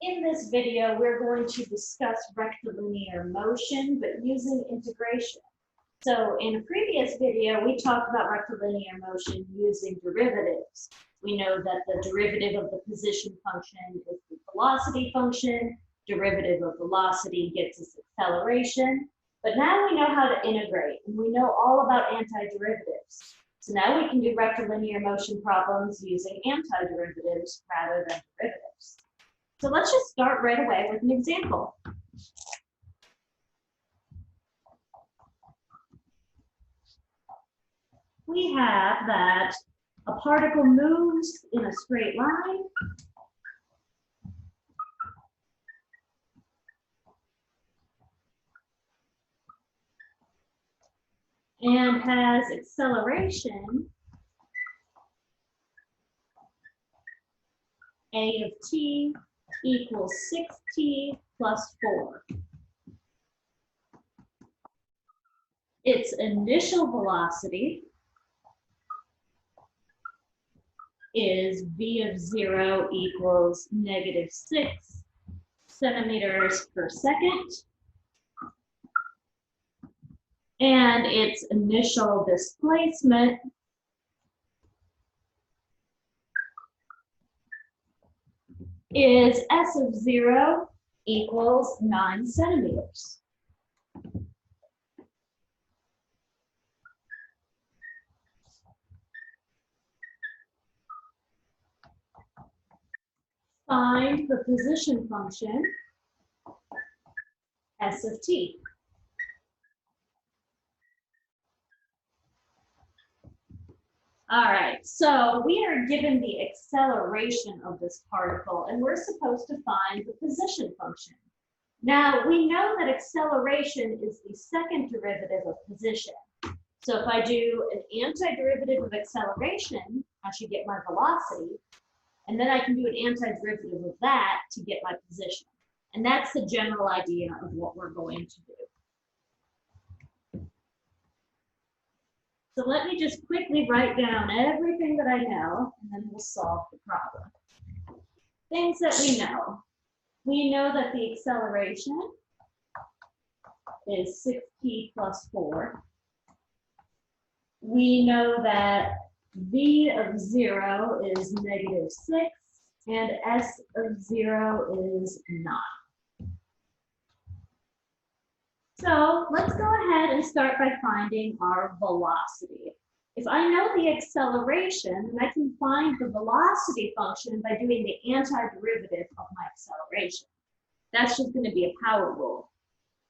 In this video, we're going to discuss rectilinear motion, but using integration. So in a previous video, we talked about rectilinear motion using derivatives. We know that the derivative of the position function is the velocity function. Derivative of velocity gets us acceleration. But now we know how to integrate, and we know all about antiderivatives. So now we can do rectilinear motion problems using antiderivatives rather than derivatives. So let's just start right away with an example. We have that a particle moves in a straight line. And has acceleration a of t equals 6t plus 4. Its initial velocity is v of 0 equals -6 centimeters per second. And its initial displacement is s of 0 equals 9 centimeters. Find the position function s of t. All right, so we are given the acceleration of this particle, and we're supposed to find the position function. Now, we know that acceleration is the second derivative of position. So if I do an antiderivative of acceleration, I should get my velocity, and then I can do an antiderivative of that to get my position. And that's the general idea of what we're going to do. So let me just quickly write down everything that I know, and then we'll solve the problem. Things that we know. We know that the acceleration is 6t plus 4. We know that v of 0 is -6, and s of 0 is 9. So let's go ahead and start by finding our velocity. If I know the acceleration, then I can find the velocity function by doing the antiderivative of my acceleration. That's just going to be a power rule.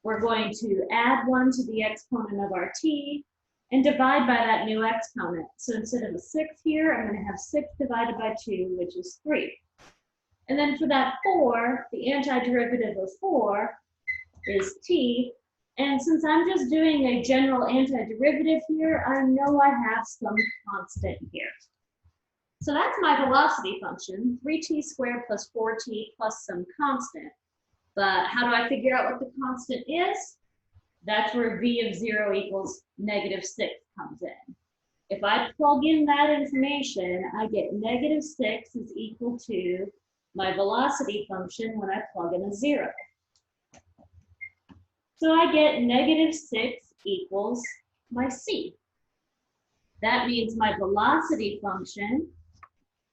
We're going to add 1 to the exponent of our t and divide by that new exponent. So instead of a 6 here, I'm going to have 6 divided by 2, which is 3. And then for that 4, the antiderivative of 4 is t. And since I'm just doing a general antiderivative here, I know I have some constant here. So that's my velocity function, 3t squared plus 4t plus some constant. But how do I figure out what the constant is? That's where v of 0 equals -6 comes in. If I plug in that information, I get -6 is equal to my velocity function when I plug in a 0. So I get -6 equals my c. That means my velocity function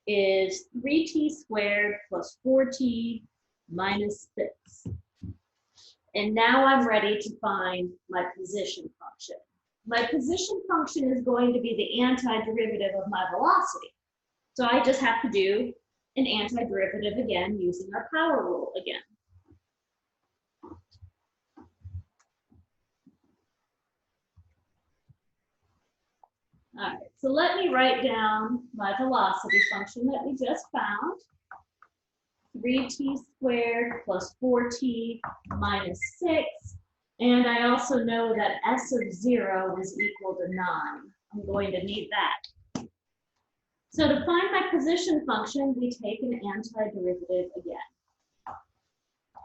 is 3t squared plus 4t minus 6. And now I'm ready to find my position function. My position function is going to be the antiderivative of my velocity. So I just have to do an antiderivative again using our power rule again. All right, so let me write down my velocity function that we just found. 3t squared plus 4t minus 6. And I also know that s of 0 is equal to 9. I'm going to need that. So to find my position function, we take an antiderivative again.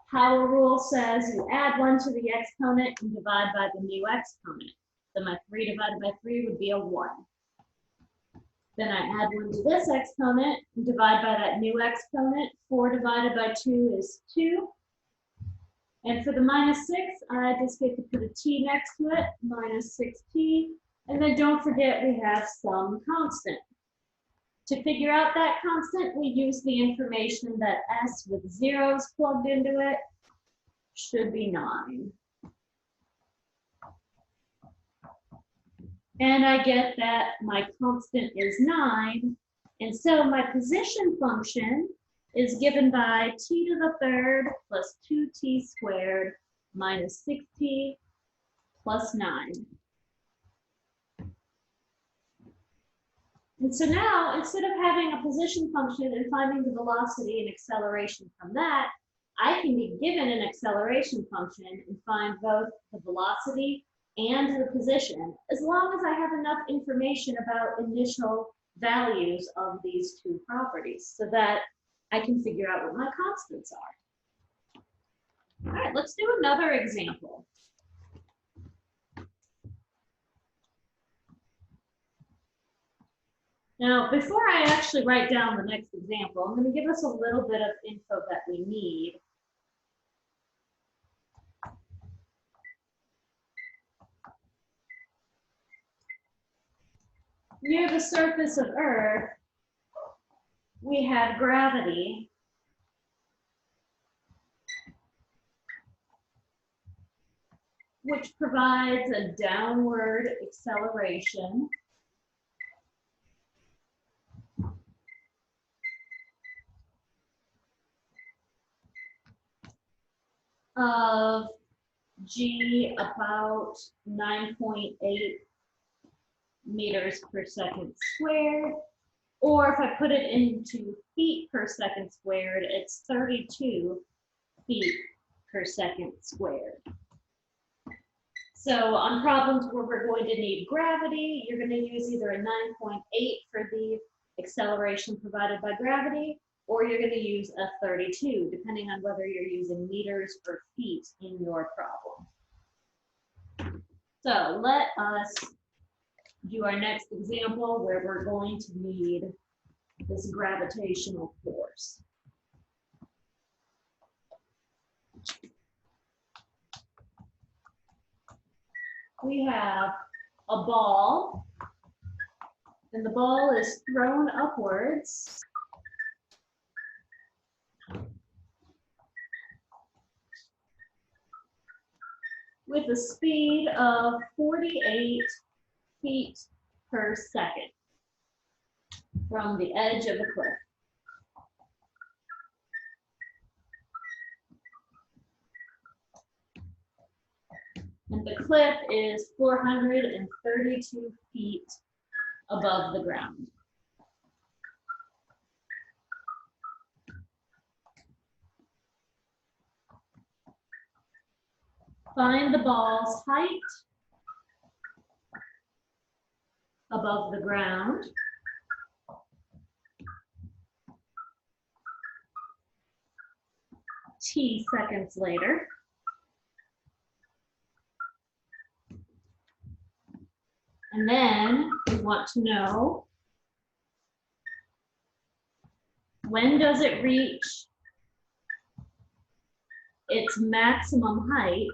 Power rule says you add 1 to the exponent and divide by the new exponent. So my 3 divided by 3 would be a 1. Then I add 1 to this exponent, and divide by that new exponent. 4 divided by 2 is 2. And for the minus 6, I just get to put a t next to it, minus 6t. And then don't forget we have some constant. To figure out that constant, we use the information that s with zeros plugged into it should be 9. And I get that my constant is 9. And so my position function is given by t to the third plus 2t squared minus 6t plus 9. And so now, instead of having a position function and finding the velocity and acceleration from that, I can be given an acceleration function and find both the velocity and the position, as long as I have enough information about initial values of these two properties so that I can figure out what my constants are. All right, let's do another example. Now, before I actually write down the next example, I'm going to give us a little bit of info that we need. Near the surface of Earth, we have gravity, which provides a downward acceleration of g about 9.8 meters per second squared, or if I put it into feet per second squared, it's 32 feet per second squared. So on problems where we're going to need gravity, you're going to use either a 9.8 for the acceleration provided by gravity, or you're going to use a 32, depending on whether you're using meters or feet in your problem. So let us do our next example where we're going to need this gravitational force. We have a ball, and the ball is thrown upwards. With a speed of 48 feet per second from the edge of the cliff. And the cliff is 432 feet above the ground. Find the ball's height above the ground. T seconds later. And then we want to know, when does it reach its maximum height?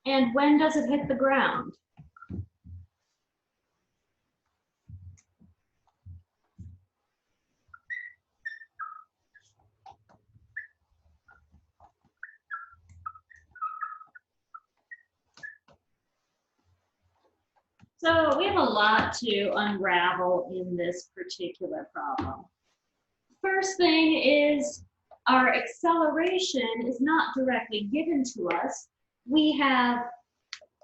And when does it hit the ground? So we have a lot to unravel in this particular problem. First thing is our acceleration is not directly given to us. We have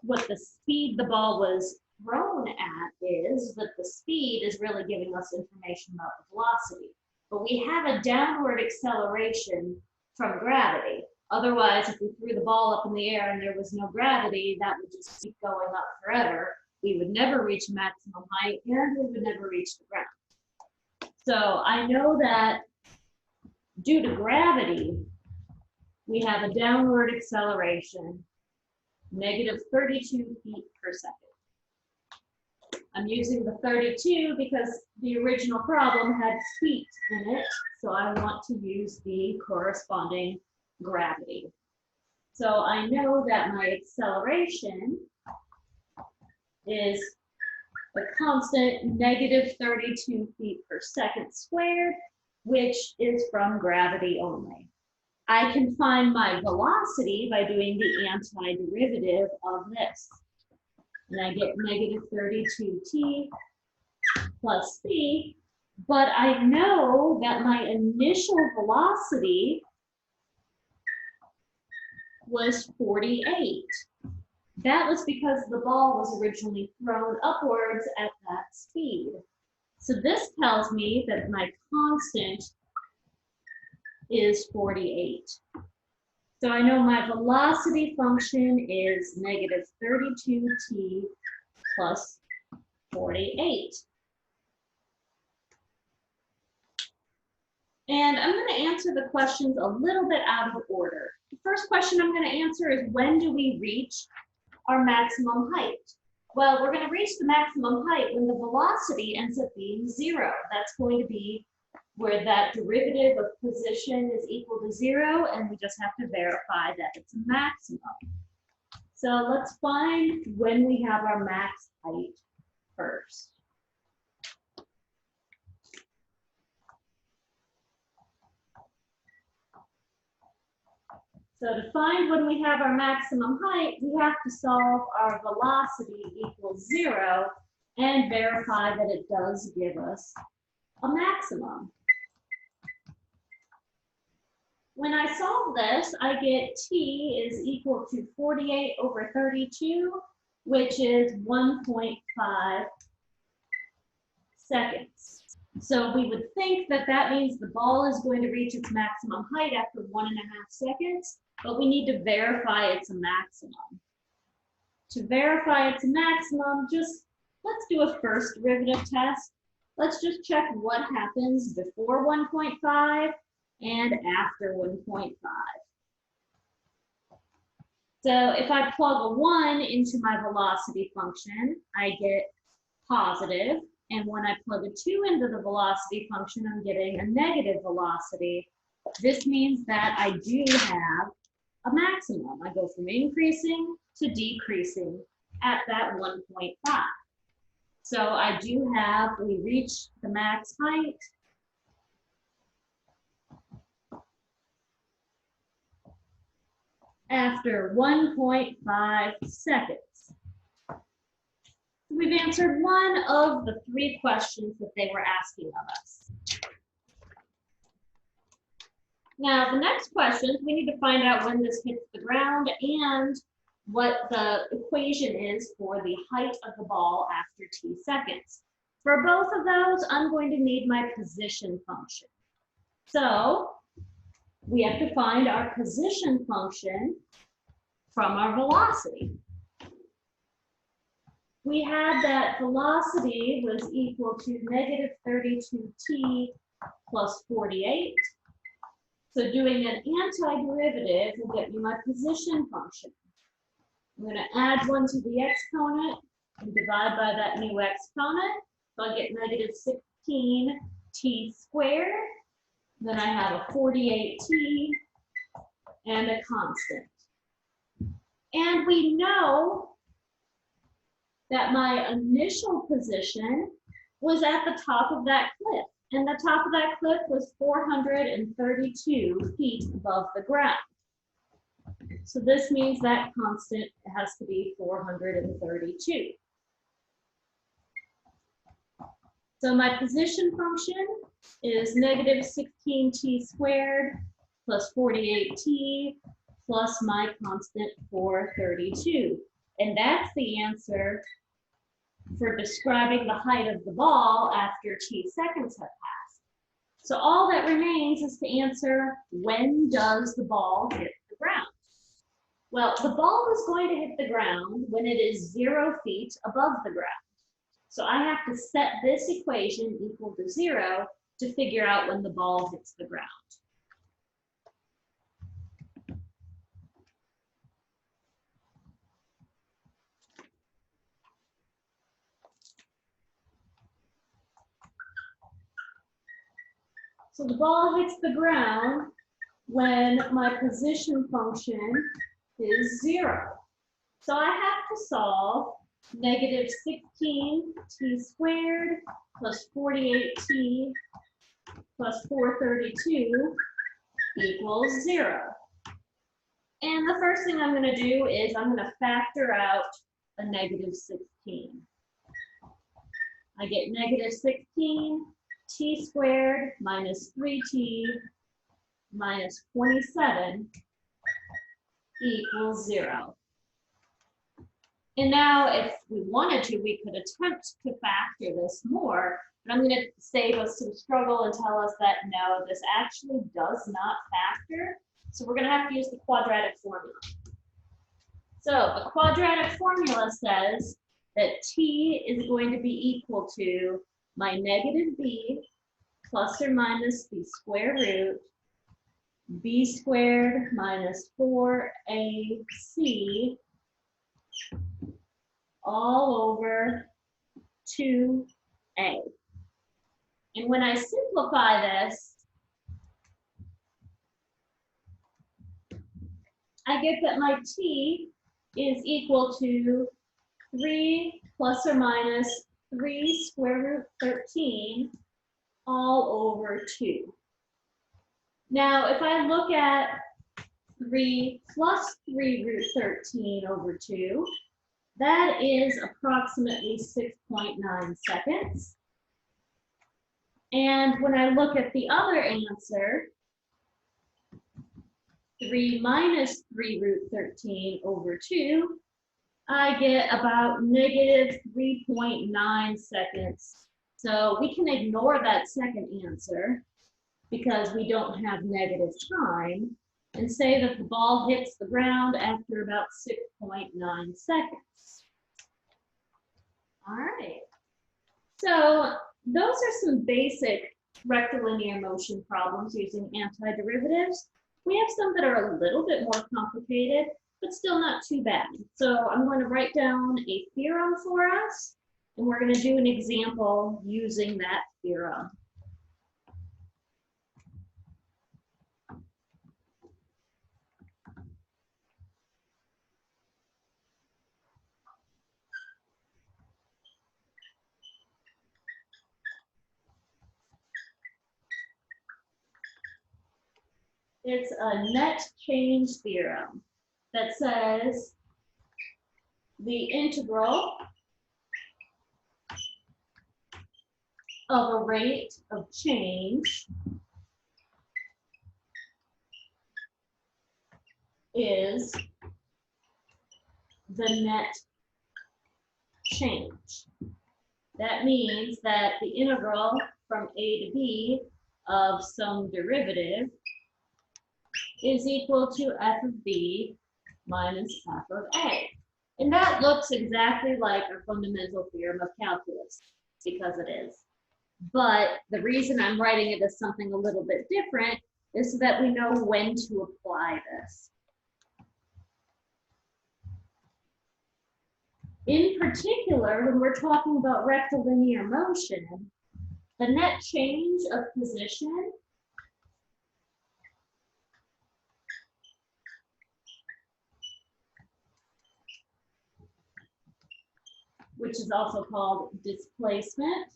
what the speed the ball was thrown at is, but the speed is really giving us information about the velocity. But we have a downward acceleration from gravity. Otherwise, if we threw the ball up in the air and there was no gravity, that would just keep going up forever. We would never reach maximum height, and we would never reach the ground. So I know that due to gravity, we have a downward acceleration, negative 32 feet per second. I'm using the 32 because the original problem had feet in it, so I want to use the corresponding gravity. So I know that my acceleration is a constant -32 feet per second squared, which is from gravity only. I can find my velocity by doing the antiderivative of this. And I get -32t plus c, but I know that my initial velocity was 48. That was because the ball was originally thrown upwards at that speed. So this tells me that my constant is 48. So I know my velocity function is -32t plus 48. And I'm going to answer the questions a little bit out of order. The first question I'm going to answer is, when do we reach our maximum height? Well, we're going to reach the maximum height when the velocity ends up being 0. That's going to be where that derivative of position is equal to 0, and we just have to verify that it's a maximum. So let's find when we have our max height first. So to find when we have our maximum height, we have to solve our velocity equals 0 and verify that it does give us a maximum. When I solve this, I get t is equal to 48 over 32, which is 1.5 seconds. So we would think that that means the ball is going to reach its maximum height after 1.5 seconds, but we need to verify it's a maximum. To verify it's a maximum, let's do a first derivative test. Let's just check what happens before 1.5 and after 1.5. So if I plug a 1 into my velocity function, I get positive. And when I plug a 2 into the velocity function, I'm getting a negative velocity. This means that I do have a maximum. I go from increasing to decreasing at that 1.5. So I do have, we reach the max height. After 1.5 seconds. We've answered one of the 3 questions that they were asking of us. Now, the next question, we need to find out when this hits the ground and what the equation is for the height of the ball after t seconds. For both of those, I'm going to need my position function. So, we have to find our position function from our velocity. We had that velocity was equal to -32t plus 48. So doing an antiderivative will get me my position function. I'm going to add 1 to the exponent and divide by that new exponent. So I'll get -16t squared. Then I have a 48t and a constant. And we know that my initial position was at the top of that cliff. And the top of that cliff was 432 feet above the ground. So this means that constant has to be 432. So my position function is -16t squared plus 48t plus my constant 432. And that's the answer for describing the height of the ball after t seconds have passed. So all that remains is to answer, when does the ball hit the ground? Well, the ball is going to hit the ground when it is 0 feet above the ground. So I have to set this equation equal to 0 to figure out when the ball hits the ground. So the ball hits the ground when my position function is 0. So I have to solve negative 16t squared plus 48t plus 432 equals 0. And the first thing I'm going to do is I'm going to factor out a negative 16. I get negative 16 t squared minus 3t minus 27 equals 0. And now if we wanted to, we could attempt to factor this more, but I'm going to save us some struggle and tell us that no, this actually does not factor. So we're going to have to use the quadratic formula. So the quadratic formula says that t is going to be equal to my negative b plus or minus the square root b squared minus 4ac all over 2a. And when I simplify this, I get that my t is equal to 3 plus or minus 3 square root 13 all over 2. Now, if I look at 3 plus 3 root 13 over 2, that is approximately 6.9 seconds. And when I look at the other answer, 3 minus 3 root 13 over 2, I get about negative 3.9 seconds. So we can ignore that second answer because we don't have negative time and say that the ball hits the ground after about 6.9 seconds. All right. So those are some basic rectilinear motion problems using antiderivatives. We have some that are a little bit more complicated, but still not too bad. So I'm going to write down a theorem for us, and we're going to do an example using that theorem. It's a net change theorem that says the integral of a rate of change is the net change. That means that the integral from a to b of some derivative is equal to f of b minus f of a. And that looks exactly like our fundamental theorem of calculus, because it is. But the reason I'm writing it as something a little bit different is so that we know when to apply this. In particular, when we're talking about rectilinear motion, the net change of position which is also called displacement,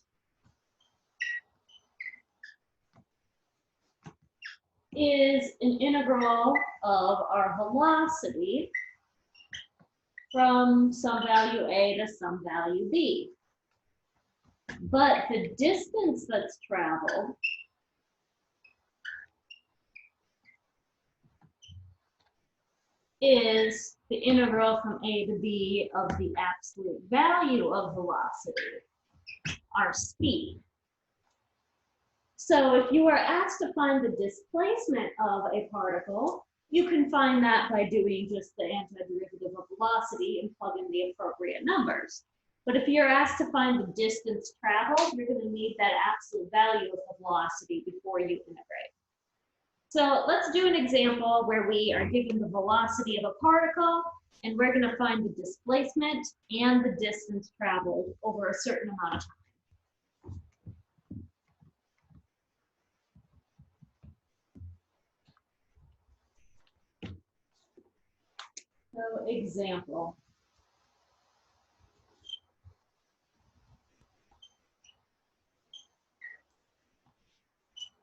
is an integral of our velocity from some value a to some value b. But the distance that's traveled is the integral from a to b of the absolute value of velocity, our speed. So if you are asked to find the displacement of a particle, you can find that by doing just the antiderivative of velocity and plug in the appropriate numbers. But if you're asked to find the distance traveled, you're going to need that absolute value of the velocity before you integrate. So let's do an example where we are given the velocity of a particle, and we're going to find the displacement and the distance traveled over a certain amount of time. So example.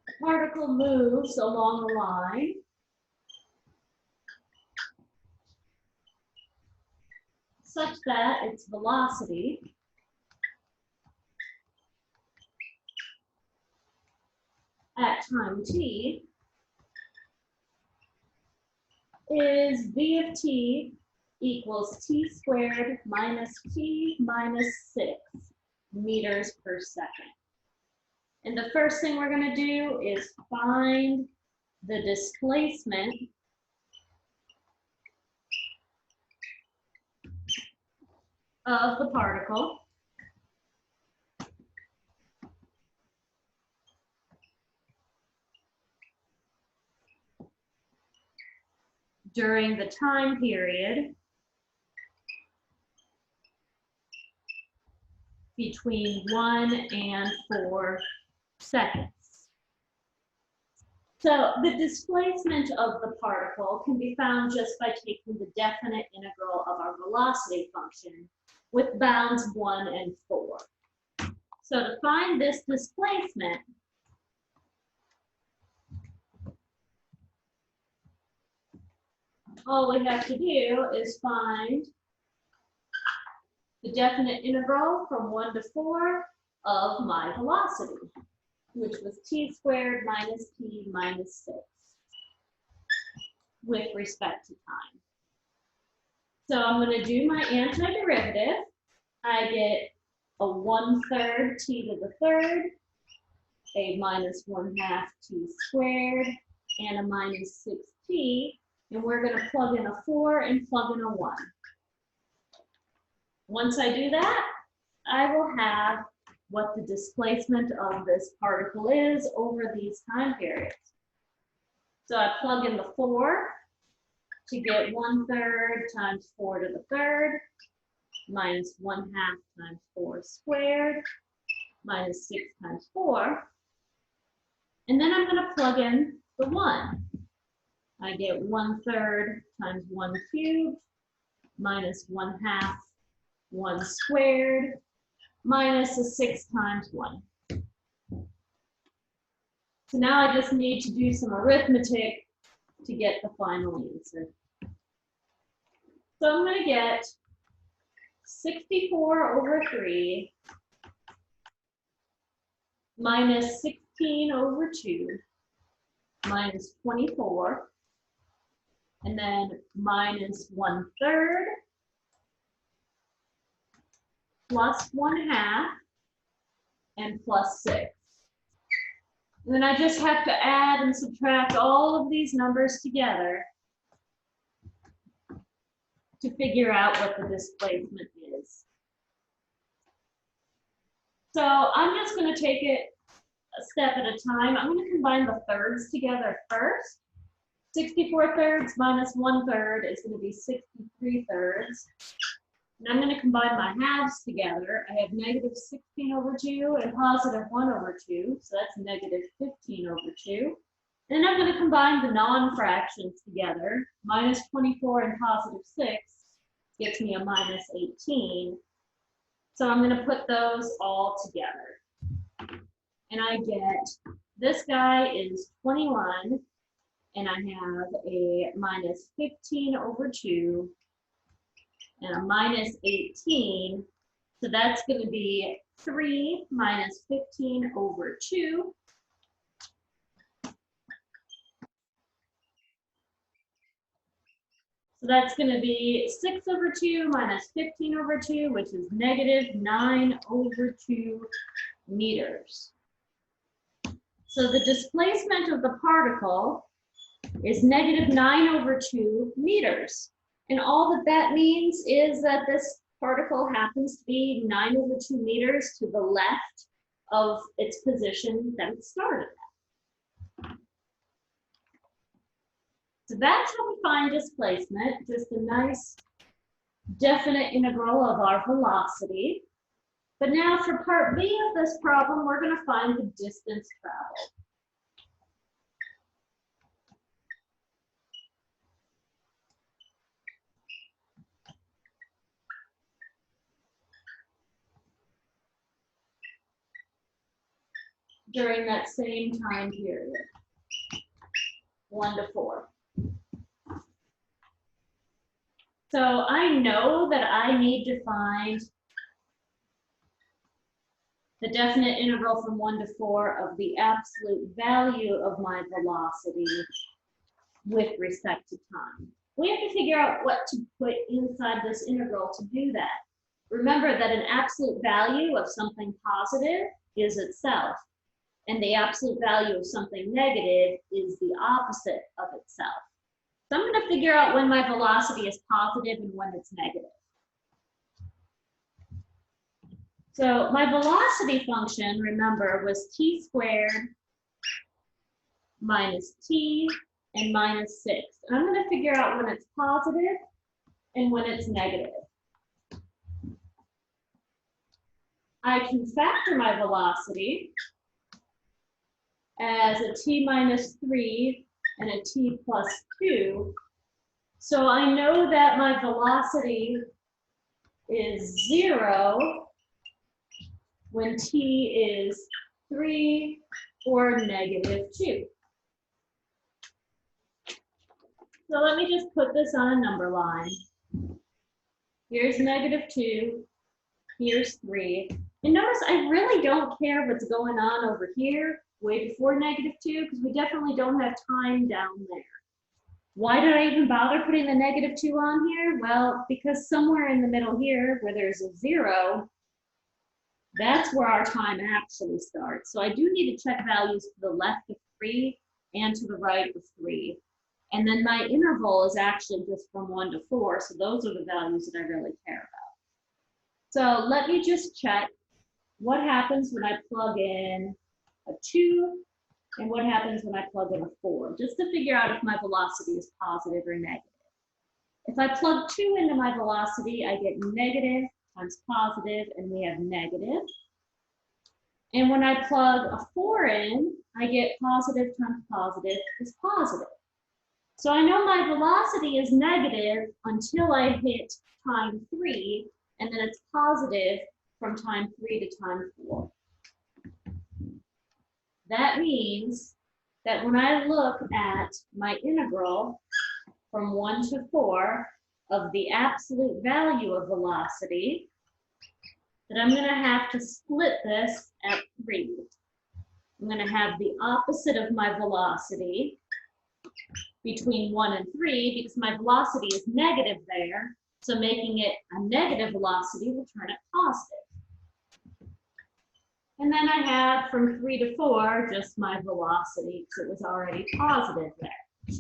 A particle moves along a line such that its velocity at time t is v of t equals t squared minus t minus 6 meters per second. And the first thing we're going to do is find the displacement of the particle during the time period between 1 and 4 seconds. So the displacement of the particle can be found just by taking the definite integral of our velocity function with bounds 1 and 4. So to find this displacement, all we have to do is find the definite integral from 1 to 4 of my velocity, which was t squared minus t minus 6 with respect to time. So I'm going to do my antiderivative. I get a 1/3 t to the third, a minus 1/2 t squared, and a minus 6t. And we're going to plug in a 4 and plug in a 1. Once I do that, I will have what the displacement of this particle is over these time periods. So I plug in the 4 to get 1/3 times 4 to the third minus 1/2 times 4 squared minus 6 times 4. And then I'm going to plug in the 1. I get 1/3 times 1 cubed minus 1/2 1 squared minus a 6 times 1. So now I just need to do some arithmetic to get the final answer. So I'm going to get 64 over 3 minus 16 over 2 minus 24, and then minus 1/3 plus 1/2 and plus 6. And then I just have to add and subtract all of these numbers together to figure out what the displacement is. So I'm just going to take it a step at a time. I'm going to combine the thirds together first. 64 thirds minus 1/3 is going to be 63 thirds. And I'm going to combine my halves together. I have negative 16 over 2 and positive 1 over 2. So that's negative 15 over 2. And then I'm going to combine the non-fractions together. Minus 24 and positive 6 gets me a minus 18. So I'm going to put those all together. And I get, this guy is 21. And I have a minus 15 over 2. And a minus 18, so that's going to be 3 minus 15 over 2. So that's going to be 6 over 2 minus 15 over 2, which is negative 9 over 2 meters. So the displacement of the particle is negative 9 over 2 meters. And all that means is that this particle happens to be 9 over 2 meters to the left of its position that it started at. So that's how we find displacement, just a nice definite integral of our velocity. But now for part B of this problem, we're going to find the distance traveled. during that same time period, 1 to 4. So I know that I need to find the definite integral from 1 to 4 of the absolute value of my velocity with respect to time. We have to figure out what to put inside this integral to do that. Remember that an absolute value of something positive is itself, and the absolute value of something negative is the opposite of itself. So I'm going to figure out when my velocity is positive and when it's negative. So my velocity function, remember, was t squared minus t and minus 6. And I'm going to figure out when it's positive and when it's negative. I can factor my velocity as a t minus 3 and a t plus 2. So I know that my velocity is 0 when t is 3 or negative 2. So let me just put this on a number line. Here's negative 2, here's 3. And notice I really don't care what's going on over here way before negative 2 because we definitely don't have time down there. Why did I even bother putting the negative 2 on here? Well, because somewhere in the middle here where there's a 0, that's where our time actually starts. So I do need to check values to the left of 3 and to the right of 3. And then my interval is actually just from 1 to 4. So those are the values that I really care about. So let me just check what happens when I plug in a 2 and what happens when I plug in a 4, just to figure out if my velocity is positive or negative. If I plug 2 into my velocity, I get negative times positive, and we have negative. And when I plug a 4 in, I get positive times positive is positive. So I know my velocity is negative until I hit time 3, and then it's positive from time 3 to time 4. That means that when I look at my integral from 1 to 4 of the absolute value of velocity, that I'm going to have to split this at 3. I'm going to have the opposite of my velocity between 1 and 3 because my velocity is negative there. So making it a negative velocity will turn it positive. And then I have from 3 to 4 just my velocity because it was already positive there.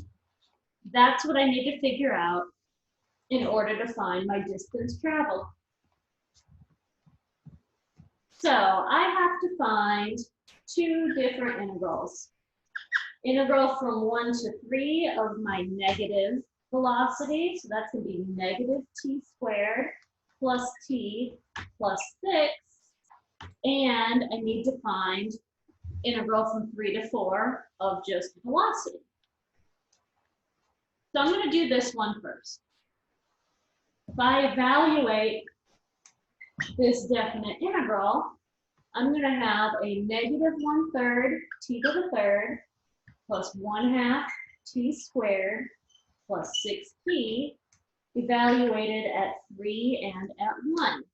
That's what I need to figure out in order to find my distance traveled. So I have to find 2 different integrals. Integral from 1 to 3 of my negative velocity, so that's going to be negative t squared plus t plus 6. And I need to find integral from 3 to 4 of just velocity. So I'm going to do this one first. If I evaluate this definite integral, I'm going to have a negative 1/3 t to the third plus 1/2 t squared plus 6t evaluated at 3 and at 1.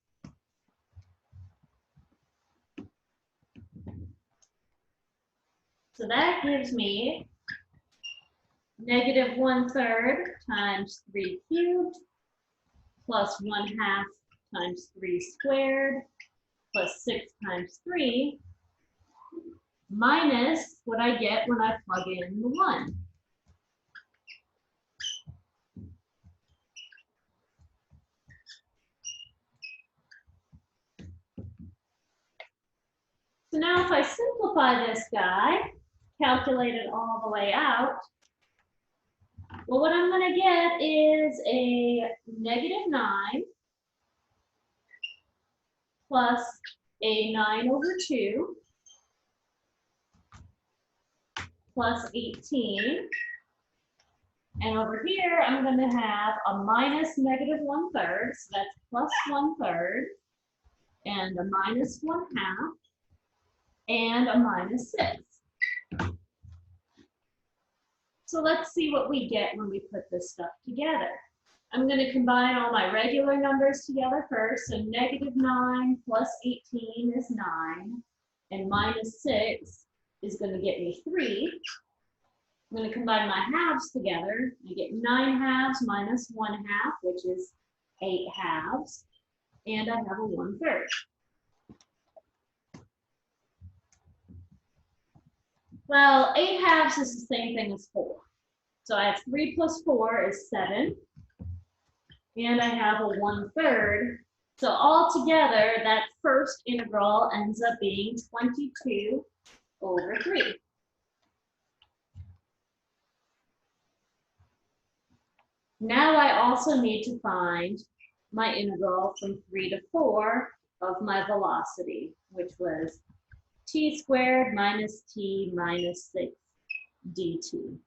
So that gives me negative 1/3 times 3 cubed plus 1/2 times 3 squared plus 6 times 3 minus what I get when I plug in the 1. So now if I simplify this guy, calculate it all the way out, well, what I'm going to get is a negative 9 plus a 9/2 plus 18. And over here, I'm going to have a minus negative 1/3, so that's plus 1/3, and a minus 1/2. and a -6. So let's see what we get when we put this stuff together. I'm going to combine all my regular numbers together first. So -9 plus 18 is 9, and -6 is going to get me 3. I'm going to combine my halves together. I get 9 halves minus 1 half, which is 8 halves, and I have a 1/3. Well, 8 halves is the same thing as 4. So I have 3 plus 4 is 7, and I have a 1/3. So altogether, that first integral ends up being 22/3. Now I also need to find my integral from 3 to 4 of my velocity, which was t² minus t minus 6 dt.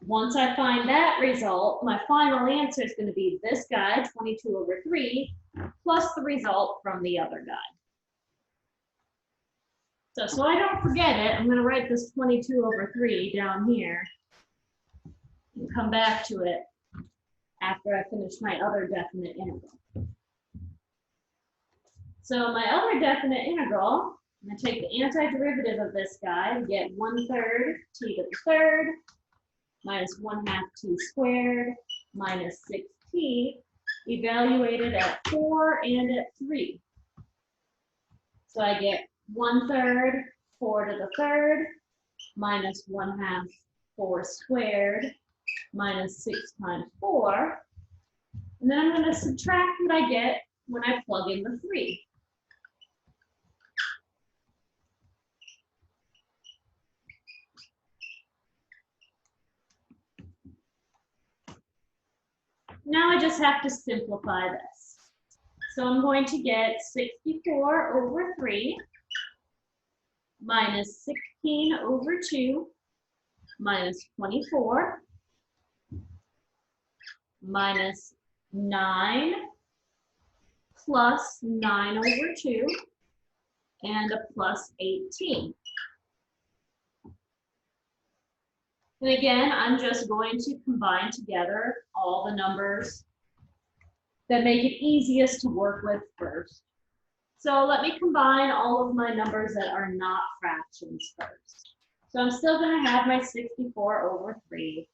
Once I find that result, my final answer is going to be this guy, 22/3, plus the result from the other guy. So I don't forget it, I'm going to write this 22/3 down here and come back to it after I finish my other definite integral. So my other definite integral, I'm going to take the antiderivative of this guy and get 1/3 t to the third minus 1/2 t² minus 6t, evaluated at 4 and at 3. So I get 1/3 4 to the third minus 1/2 4² minus 6 times 4. And then I'm going to subtract what I get when I plug in the 3. Now I just have to simplify this. So I'm going to get 64/3 minus 16/2 minus 24 minus 9 plus 9/2 and a plus 18. And again, I'm just going to combine together all the numbers that make it easiest to work with first. So let me combine all of my numbers that are not fractions first. So I'm still going to have my 64/3.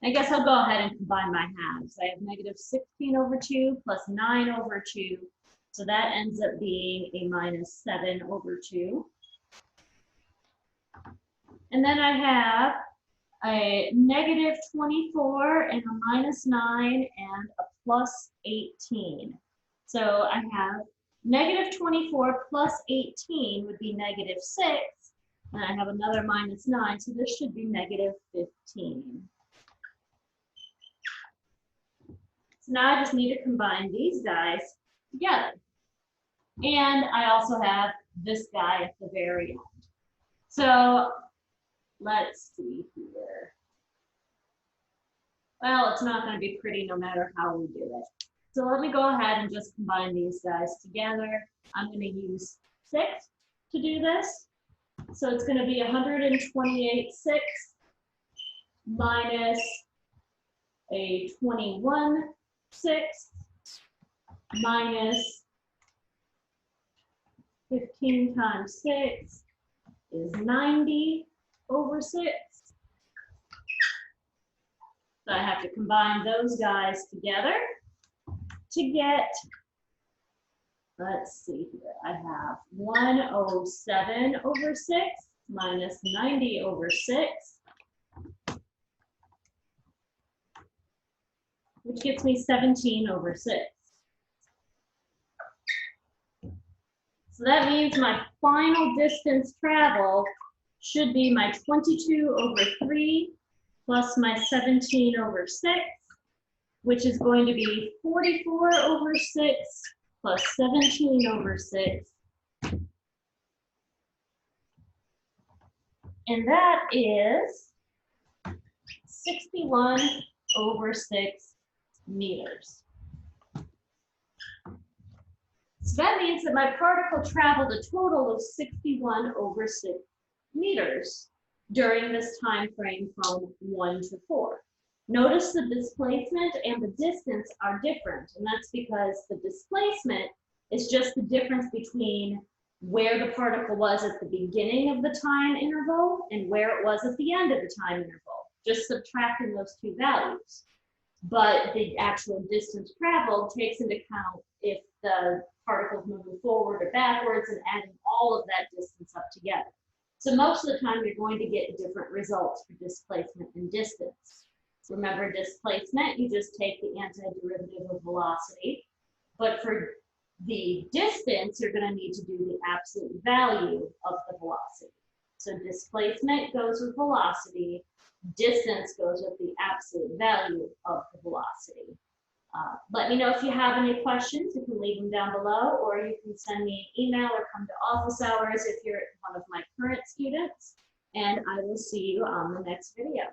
I guess I'll go ahead and combine my halves. I have -16/2 plus 9/2. So that ends up being a -7/2. And then I have a -24 and a -9 and a plus 18. So I have -24 plus 18 would be -6, and I have another -9, so this should be -15. So now I just need to combine these guys together. And I also have this guy at the very end. So let's see here. Well, it's not going to be pretty no matter how we do it. So let me go ahead and just combine these guys together. I'm going to use 6 to do this. So it's going to be 128/6 minus a 21/6 minus 15 times 6 is 90/6. So I have to combine those guys together to get, let's see here, I have 107/6 minus 90/6, which gets me 17/6. So that means my final distance traveled should be my 22/3 plus my 17/6, which is going to be 44/6 plus 17/6. And that is 61/6 meters. So that means that my particle traveled a total of 61/6 meters during this time frame from 1 to 4. Notice the displacement and the distance are different, and that's because the displacement is just the difference between where the particle was at the beginning of the time interval and where it was at the end of the time interval, just subtracting those two values. But the actual distance traveled takes into account if the particle's moving forward or backwards and adding all of that distance up together. So most of the time you're going to get different results for displacement and distance. Remember displacement, you just take the antiderivative of velocity, but for the distance, you're going to need to do the absolute value of the velocity. So displacement goes with velocity, distance goes with the absolute value of the velocity. Let me know if you have any questions. You can leave them down below, or you can send me an email or come to office hours if you're one of my current students, and I will see you on the next video.